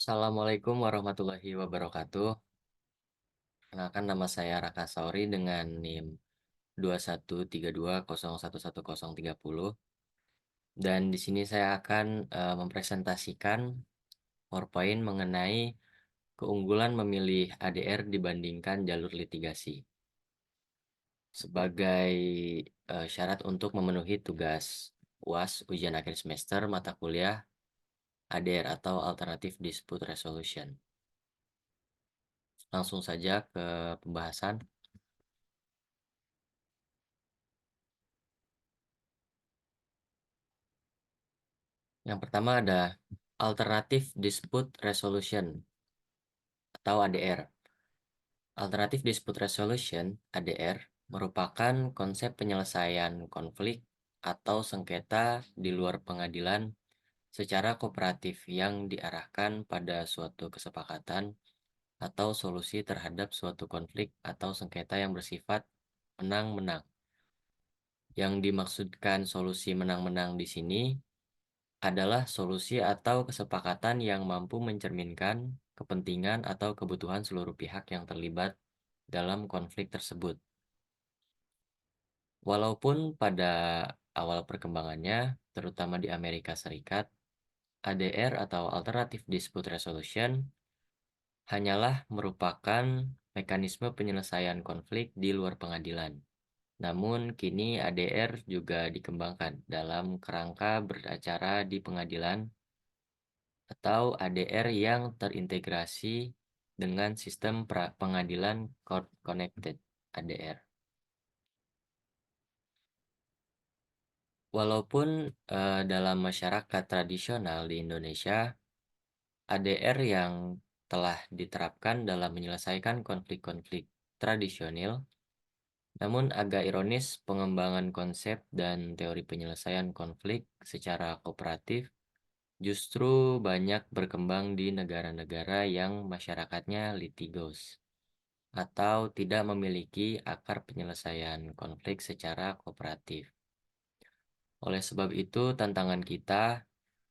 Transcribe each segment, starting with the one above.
Assalamualaikum warahmatullahi wabarakatuh. Kenalkan nama saya Raka Sauri dengan NIM 2132011030 dan di sini saya akan mempresentasikan PowerPoint mengenai keunggulan memilih ADR dibandingkan jalur litigasi sebagai syarat untuk memenuhi tugas UAS ujian akhir semester mata kuliah ADR atau Alternative Dispute Resolution. Langsung saja ke pembahasan. Yang pertama ada Alternative Dispute Resolution atau ADR. Alternative Dispute Resolution (ADR) merupakan konsep penyelesaian konflik atau sengketa di luar pengadilan secara kooperatif yang diarahkan pada suatu kesepakatan atau solusi terhadap suatu konflik atau sengketa yang bersifat menang-menang. Yang dimaksudkan solusi menang-menang di sini adalah solusi atau kesepakatan yang mampu mencerminkan kepentingan atau kebutuhan seluruh pihak yang terlibat dalam konflik tersebut. Walaupun pada awal perkembangannya, terutama di Amerika Serikat, ADR atau Alternative Dispute Resolution hanyalah merupakan mekanisme penyelesaian konflik di luar pengadilan. Namun, kini ADR juga dikembangkan dalam kerangka beracara di pengadilan atau ADR yang terintegrasi dengan sistem pengadilan Court Connected (ADR). Walaupun dalam masyarakat tradisional di Indonesia, ADR yang telah diterapkan dalam menyelesaikan konflik-konflik tradisional, namun agak ironis pengembangan konsep dan teori penyelesaian konflik secara kooperatif justru banyak berkembang di negara-negara yang masyarakatnya litigos atau tidak memiliki akar penyelesaian konflik secara kooperatif. Oleh sebab itu, tantangan kita,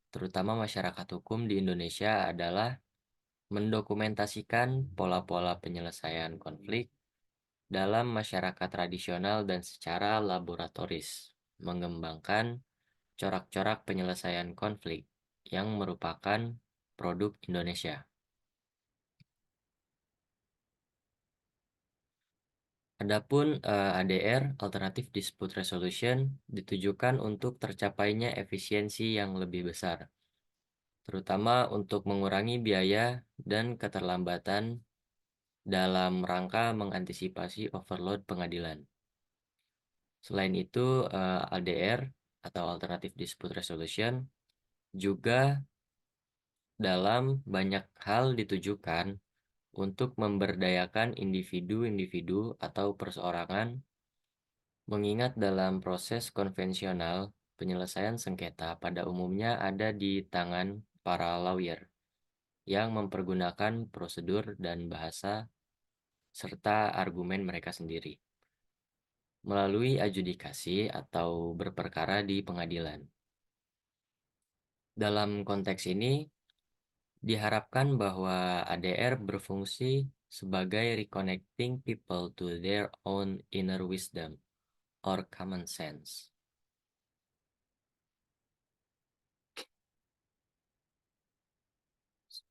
terutama masyarakat hukum di Indonesia, adalah mendokumentasikan pola-pola penyelesaian konflik dalam masyarakat tradisional dan secara laboratoris, mengembangkan corak-corak penyelesaian konflik yang merupakan produk Indonesia. Adapun ADR (Alternative Dispute Resolution) ditujukan untuk tercapainya efisiensi yang lebih besar, terutama untuk mengurangi biaya dan keterlambatan dalam rangka mengantisipasi overload pengadilan. Selain itu, ADR atau Alternative Dispute Resolution juga dalam banyak hal ditujukan untuk memberdayakan individu-individu atau perseorangan, mengingat dalam proses konvensional, penyelesaian sengketa pada umumnya ada di tangan para lawyer yang mempergunakan prosedur dan bahasa serta argumen mereka sendiri melalui adjudikasi atau berperkara di pengadilan. Dalam konteks ini, diharapkan bahwa ADR berfungsi sebagai reconnecting people to their own inner wisdom or common sense.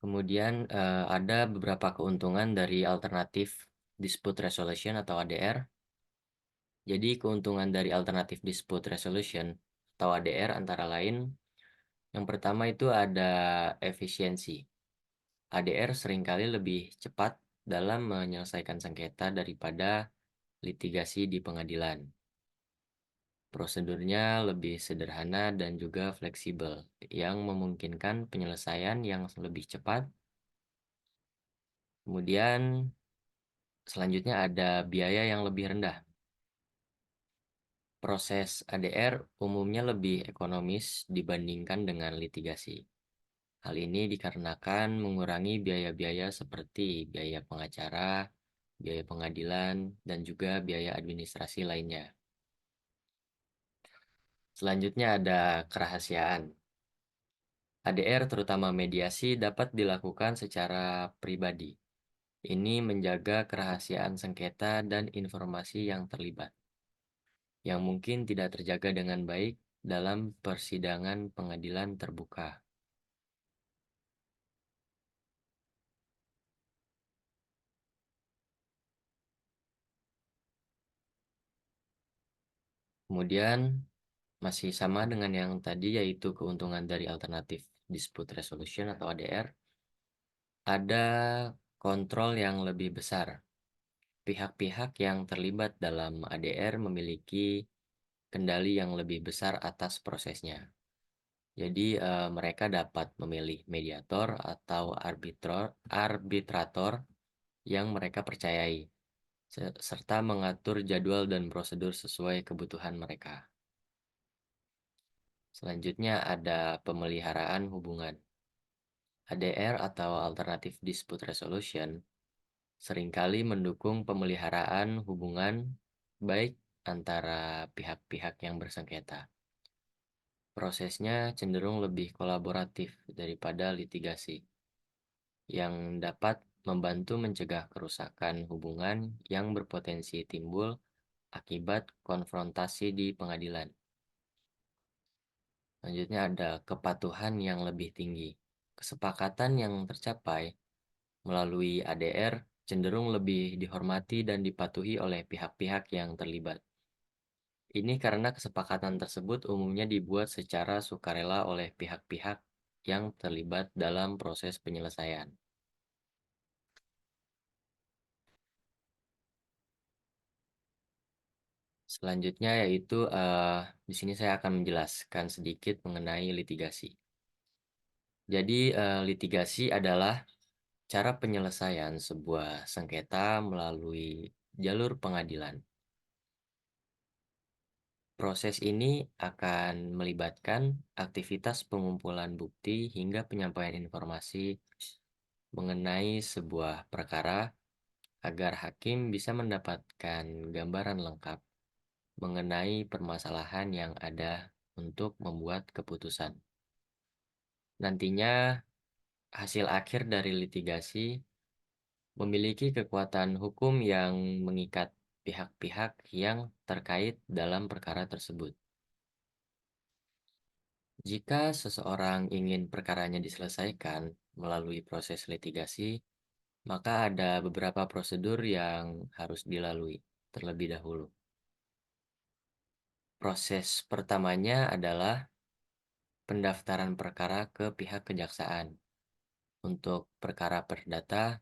Kemudian ada beberapa keuntungan dari alternatif dispute resolution atau ADR. Jadi keuntungan dari alternatif dispute resolution atau ADR antara lain, yang pertama itu ada efisiensi. ADR seringkali lebih cepat dalam menyelesaikan sengketa daripada litigasi di pengadilan. Prosedurnya lebih sederhana dan juga fleksibel, yang memungkinkan penyelesaian yang lebih cepat. Kemudian selanjutnya ada biaya yang lebih rendah. Proses ADR umumnya lebih ekonomis dibandingkan dengan litigasi. Hal ini dikarenakan mengurangi biaya-biaya seperti biaya pengacara, biaya pengadilan, dan juga biaya administrasi lainnya. Selanjutnya ada kerahasiaan. ADR terutama mediasi dapat dilakukan secara pribadi. Ini menjaga kerahasiaan sengketa dan informasi yang terlibat, yang mungkin tidak terjaga dengan baik dalam persidangan pengadilan terbuka. Kemudian, masih sama dengan yang tadi, yaitu keuntungan dari alternatif dispute resolution atau ADR, ada kontrol yang lebih besar. Pihak-pihak yang terlibat dalam ADR memiliki kendali yang lebih besar atas prosesnya. Jadi, mereka dapat memilih mediator atau arbitrator yang mereka percayai, serta mengatur jadwal dan prosedur sesuai kebutuhan mereka. Selanjutnya ada pemeliharaan hubungan. ADR atau Alternative Dispute Resolution seringkali mendukung pemeliharaan hubungan baik antara pihak-pihak yang bersengketa. Prosesnya cenderung lebih kolaboratif daripada litigasi, yang dapat membantu mencegah kerusakan hubungan yang berpotensi timbul akibat konfrontasi di pengadilan. Selanjutnya ada kepatuhan yang lebih tinggi. Kesepakatan yang tercapai melalui ADR cenderung lebih dihormati dan dipatuhi oleh pihak-pihak yang terlibat. Ini karena kesepakatan tersebut umumnya dibuat secara sukarela oleh pihak-pihak yang terlibat dalam proses penyelesaian. Selanjutnya yaitu di sini saya akan menjelaskan sedikit mengenai litigasi. Jadi litigasi adalah cara penyelesaian sebuah sengketa melalui jalur pengadilan. Proses ini akan melibatkan aktivitas pengumpulan bukti hingga penyampaian informasi mengenai sebuah perkara agar hakim bisa mendapatkan gambaran lengkap mengenai permasalahan yang ada untuk membuat keputusan. Nantinya, hasil akhir dari litigasi memiliki kekuatan hukum yang mengikat pihak-pihak yang terkait dalam perkara tersebut. Jika seseorang ingin perkaranya diselesaikan melalui proses litigasi, maka ada beberapa prosedur yang harus dilalui terlebih dahulu. Proses pertamanya adalah pendaftaran perkara ke pihak kejaksaan. Untuk perkara perdata,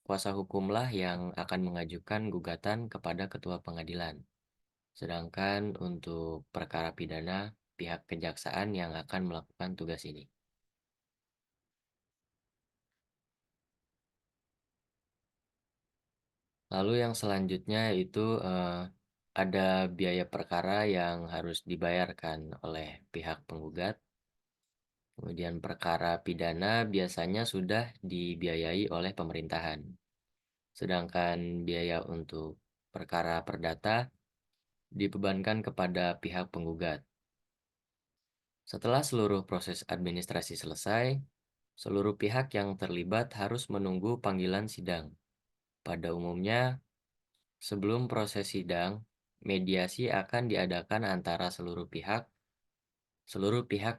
kuasa hukumlah yang akan mengajukan gugatan kepada ketua pengadilan. Sedangkan untuk perkara pidana, pihak kejaksaan yang akan melakukan tugas ini. Lalu yang selanjutnya itu ada biaya perkara yang harus dibayarkan oleh pihak penggugat. Kemudian perkara pidana biasanya sudah dibiayai oleh pemerintahan. Sedangkan biaya untuk perkara perdata dibebankan kepada pihak penggugat. Setelah seluruh proses administrasi selesai, seluruh pihak yang terlibat harus menunggu panggilan sidang. Pada umumnya, sebelum proses sidang, mediasi akan diadakan antara seluruh pihak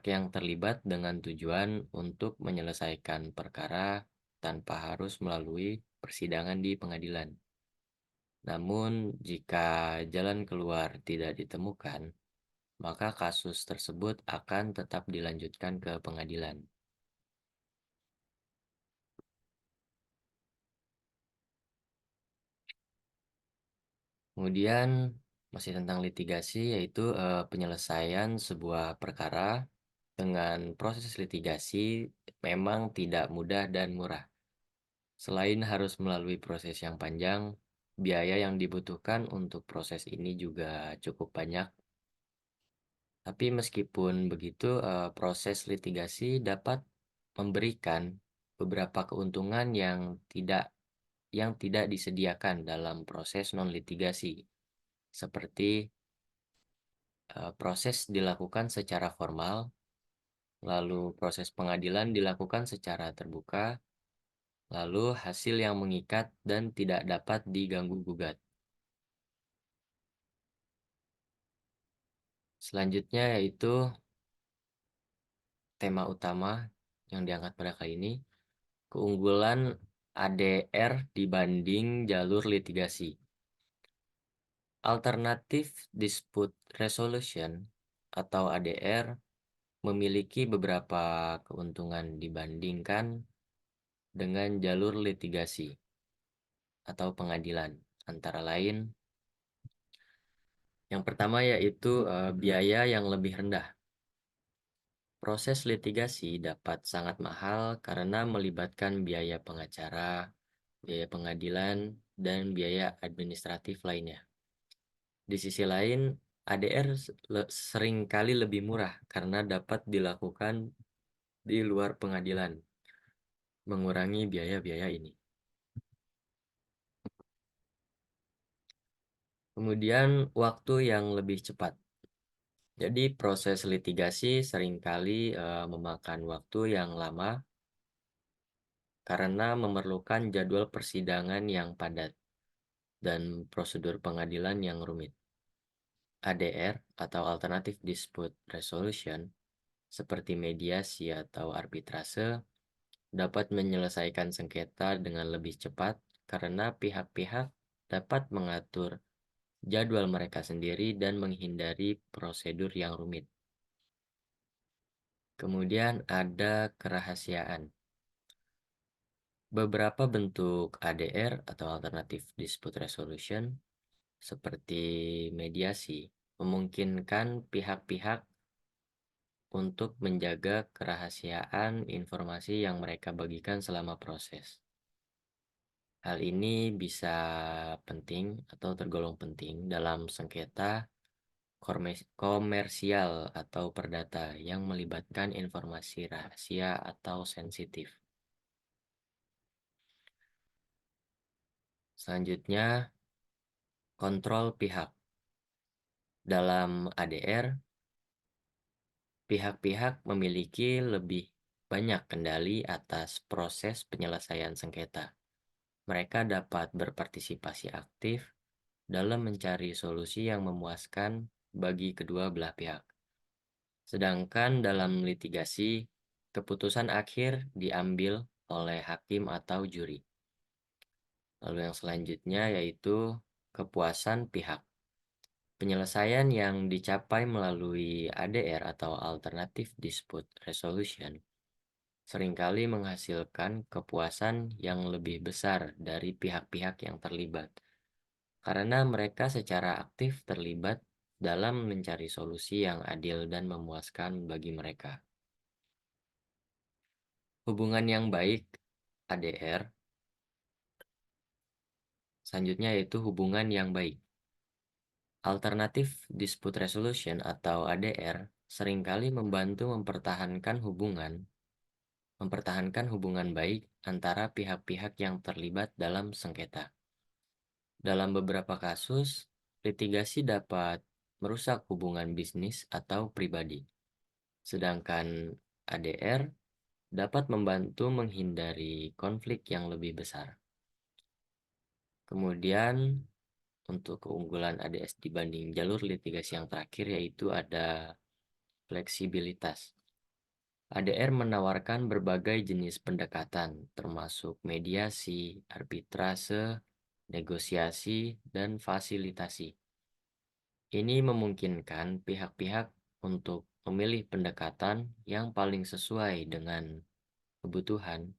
yang terlibat dengan tujuan untuk menyelesaikan perkara tanpa harus melalui persidangan di pengadilan. Namun, jika jalan keluar tidak ditemukan, maka kasus tersebut akan tetap dilanjutkan ke pengadilan. Kemudian masih tentang litigasi, yaitu penyelesaian sebuah perkara dengan proses litigasi memang tidak mudah dan murah. Selain harus melalui proses yang panjang, biaya yang dibutuhkan untuk proses ini juga cukup banyak. Tapi meskipun begitu, proses litigasi dapat memberikan beberapa keuntungan yang tidak disediakan dalam proses non litigasi, seperti proses dilakukan secara formal, lalu proses pengadilan dilakukan secara terbuka, lalu hasil yang mengikat dan tidak dapat diganggu-gugat. Selanjutnya yaitu tema utama yang diangkat pada kali ini, keunggulan ADR dibanding jalur litigasi. Alternative Dispute Resolution atau ADR memiliki beberapa keuntungan dibandingkan dengan jalur litigasi atau pengadilan. Antara lain, yang pertama yaitu biaya yang lebih rendah. Proses litigasi dapat sangat mahal karena melibatkan biaya pengacara, biaya pengadilan, dan biaya administratif lainnya. Di sisi lain, ADR seringkali lebih murah karena dapat dilakukan di luar pengadilan, mengurangi biaya-biaya ini. Kemudian, waktu yang lebih cepat. Jadi, proses litigasi seringkali memakan waktu yang lama karena memerlukan jadwal persidangan yang padat dan prosedur pengadilan yang rumit. ADR atau Alternative Dispute Resolution seperti mediasi atau arbitrase dapat menyelesaikan sengketa dengan lebih cepat karena pihak-pihak dapat mengatur jadwal mereka sendiri dan menghindari prosedur yang rumit. Kemudian ada kerahasiaan. Beberapa bentuk ADR atau Alternative Dispute Resolution seperti mediasi memungkinkan pihak-pihak untuk menjaga kerahasiaan informasi yang mereka bagikan selama proses. Hal ini bisa penting atau tergolong penting dalam sengketa komersial atau perdata yang melibatkan informasi rahasia atau sensitif. Selanjutnya, kontrol pihak. Dalam ADR, pihak-pihak memiliki lebih banyak kendali atas proses penyelesaian sengketa. Mereka dapat berpartisipasi aktif dalam mencari solusi yang memuaskan bagi kedua belah pihak. Sedangkan dalam litigasi, keputusan akhir diambil oleh hakim atau juri. Lalu yang selanjutnya yaitu kepuasan pihak. Penyelesaian yang dicapai melalui ADR atau Alternative Dispute Resolution seringkali menghasilkan kepuasan yang lebih besar dari pihak-pihak yang terlibat, karena mereka secara aktif terlibat dalam mencari solusi yang adil dan memuaskan bagi mereka. Hubungan yang baik ADR, selanjutnya yaitu hubungan yang baik. Alternative Dispute Resolution atau ADR seringkali membantu mempertahankan hubungan baik antara pihak-pihak yang terlibat dalam sengketa. Dalam beberapa kasus, litigasi dapat merusak hubungan bisnis atau pribadi, sedangkan ADR dapat membantu menghindari konflik yang lebih besar. Kemudian, untuk keunggulan ADS dibanding jalur litigasi yang terakhir yaitu ada fleksibilitas. ADR menawarkan berbagai jenis pendekatan, termasuk mediasi, arbitrase, negosiasi, dan fasilitasi. Ini memungkinkan pihak-pihak untuk memilih pendekatan yang paling sesuai dengan kebutuhan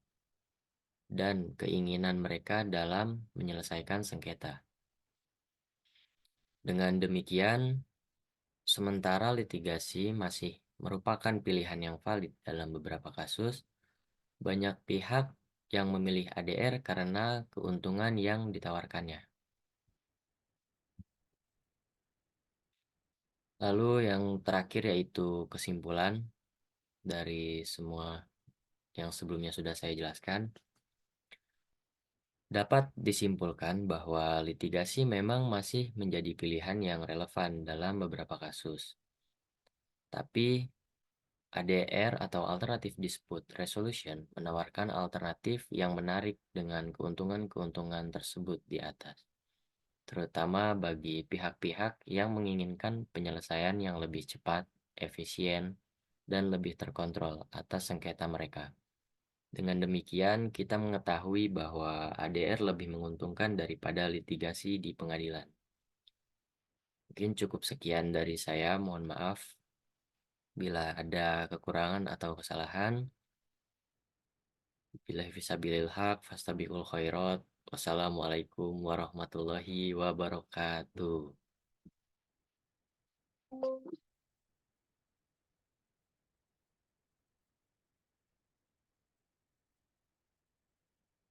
dan keinginan mereka dalam menyelesaikan sengketa. Dengan demikian, sementara litigasi masih merupakan pilihan yang valid dalam beberapa kasus, banyak pihak yang memilih ADR karena keuntungan yang ditawarkannya. Lalu yang terakhir yaitu kesimpulan dari semua yang sebelumnya sudah saya jelaskan. Dapat disimpulkan bahwa litigasi memang masih menjadi pilihan yang relevan dalam beberapa kasus. Tapi ADR atau Alternative Dispute Resolution menawarkan alternatif yang menarik dengan keuntungan-keuntungan tersebut di atas, terutama bagi pihak-pihak yang menginginkan penyelesaian yang lebih cepat, efisien, dan lebih terkontrol atas sengketa mereka. Dengan demikian, kita mengetahui bahwa ADR lebih menguntungkan daripada litigasi di pengadilan. Mungkin cukup sekian dari saya, mohon maaf bila ada kekurangan atau kesalahan. Billahi fisabilil haq, fastabiqul khairat. Wassalamualaikum warahmatullahi wabarakatuh.